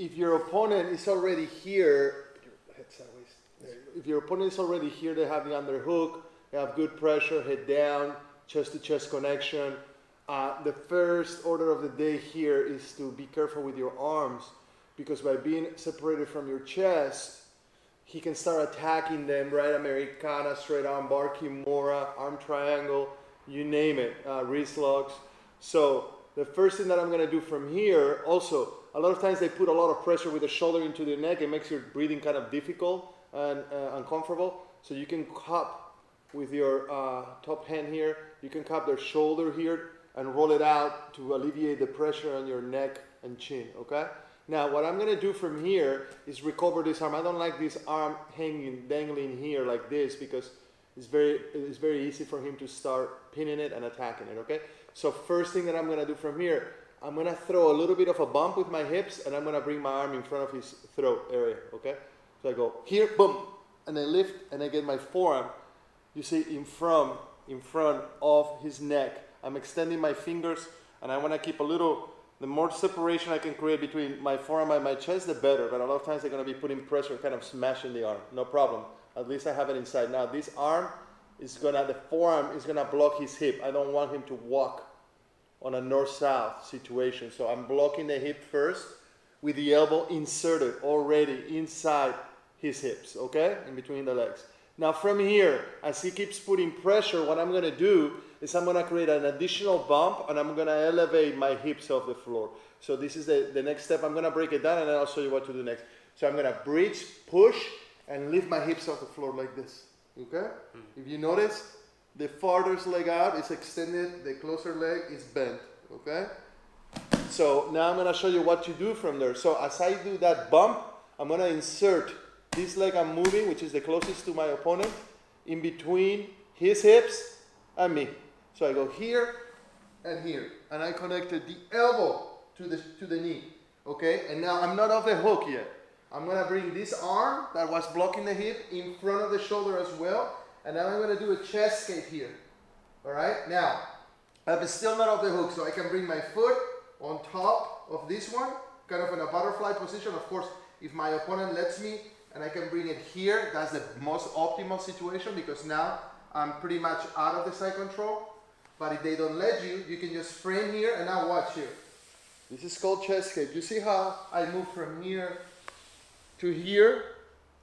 if your opponent is already here, head sideways. If your opponent is already here, they have the underhook, they have good pressure, head down, chest to chest connection. The first order of the day here is to be careful with your arms, because by being separated from your chest, he can start attacking them, right? Americana, straight arm bar, Kimura, arm triangle, you name it, wrist locks. So the first thing that I'm gonna do from here, also, a lot of times they put a lot of pressure with the shoulder into the neck. It makes your breathing kind of difficult and uncomfortable. So you can cup with your top hand here, you can cup their shoulder here and roll it out to alleviate the pressure on your neck and chin, okay? Now, what I'm gonna do from here is recover this arm. I don't like this arm hanging, dangling here like this, because it's very easy for him to start pinning it and attacking it, okay? So first thing that I'm gonna do from here, I'm gonna throw a little bit of a bump with my hips, and I'm gonna bring my arm in front of his throat area, okay? So I go here, boom, and I lift, and I get my forearm, you see, in front of his neck. I'm extending my fingers, and I wanna keep a little. The more separation I can create between my forearm and my chest, the better. But a lot of times they're going to be putting pressure, kind of smashing the arm. No problem. At least I have it inside. Now this arm is the forearm is going to block his hip. I don't want him to walk on a north-south situation. So I'm blocking the hip first with the elbow inserted already inside his hips, okay? In between the legs. Now from here, as he keeps putting pressure, what I'm going to do is I'm going to create an additional bump, and I'm going to elevate my hips off the floor. So this is the next step. I'm going to break it down, and then I'll show you what to do next. So I'm going to bridge, push, and lift my hips off the floor like this, okay? If you notice, the farthest leg out is extended, the closer leg is bent, okay? So now I'm going to show you what to do from there. So as I do that bump, I'm going to insert this leg I'm moving, which is the closest to my opponent, in between his hips and me. So I go here and here, and I connected the elbow to the knee, okay? And now I'm not off the hook yet. I'm gonna bring this arm that was blocking the hip in front of the shoulder as well, and now I'm gonna do a chest skate here, all right? Now, I'm still not off the hook, so I can bring my foot on top of this one, kind of in a butterfly position. Of course, if my opponent lets me, and I can bring it here, that's the most optimal situation, because now I'm pretty much out of the side control. But if they don't let you, you can just frame here, and now watch here. This is called chest skate. You see how I move from here to here?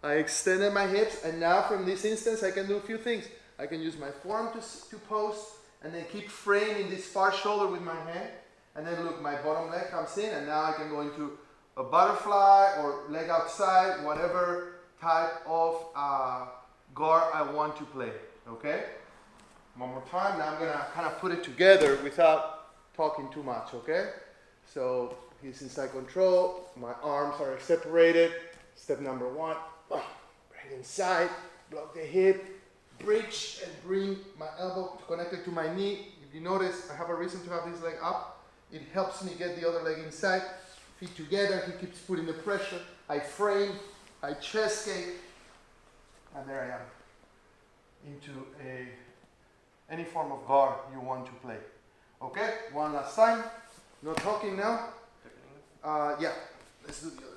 I extended my hips, and now from this instance, I can do a few things. I can use my forearm to post, and then keep framing this far shoulder with my hand. And then look, my bottom leg comes in, and now I can go into a butterfly or leg outside, whatever type of guard I want to play, okay? One more time. Now I'm gonna kind of put it together without talking too much, okay? So he's inside control, my arms are separated. Step number one, right inside, block the hip, bridge, and bring my elbow connected to my knee. If you notice, I have a reason to have this leg up. It helps me get the other leg inside. Feet together, he keeps putting the pressure. I frame, I chest skate, and there I am. Into any form of guard you want to play. Okay, one last time. No talking now. Yeah, let's do the other.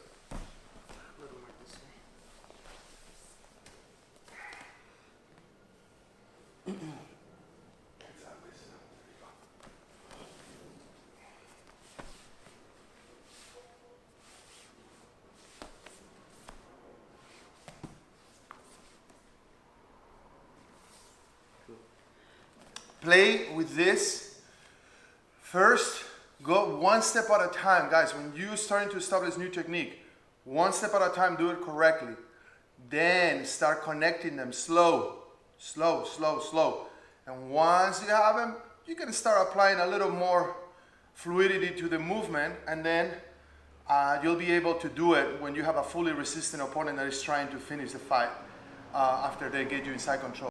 Play with this. First, go one step at a time. Guys, when you're starting to establish new technique, one step at a time, do it correctly. Then start connecting them slow, slow, slow, slow. And once you have them, you can start applying a little more fluidity to the movement, and then you'll be able to do it when you have a fully resistant opponent that is trying to finish the fight after they get you inside control.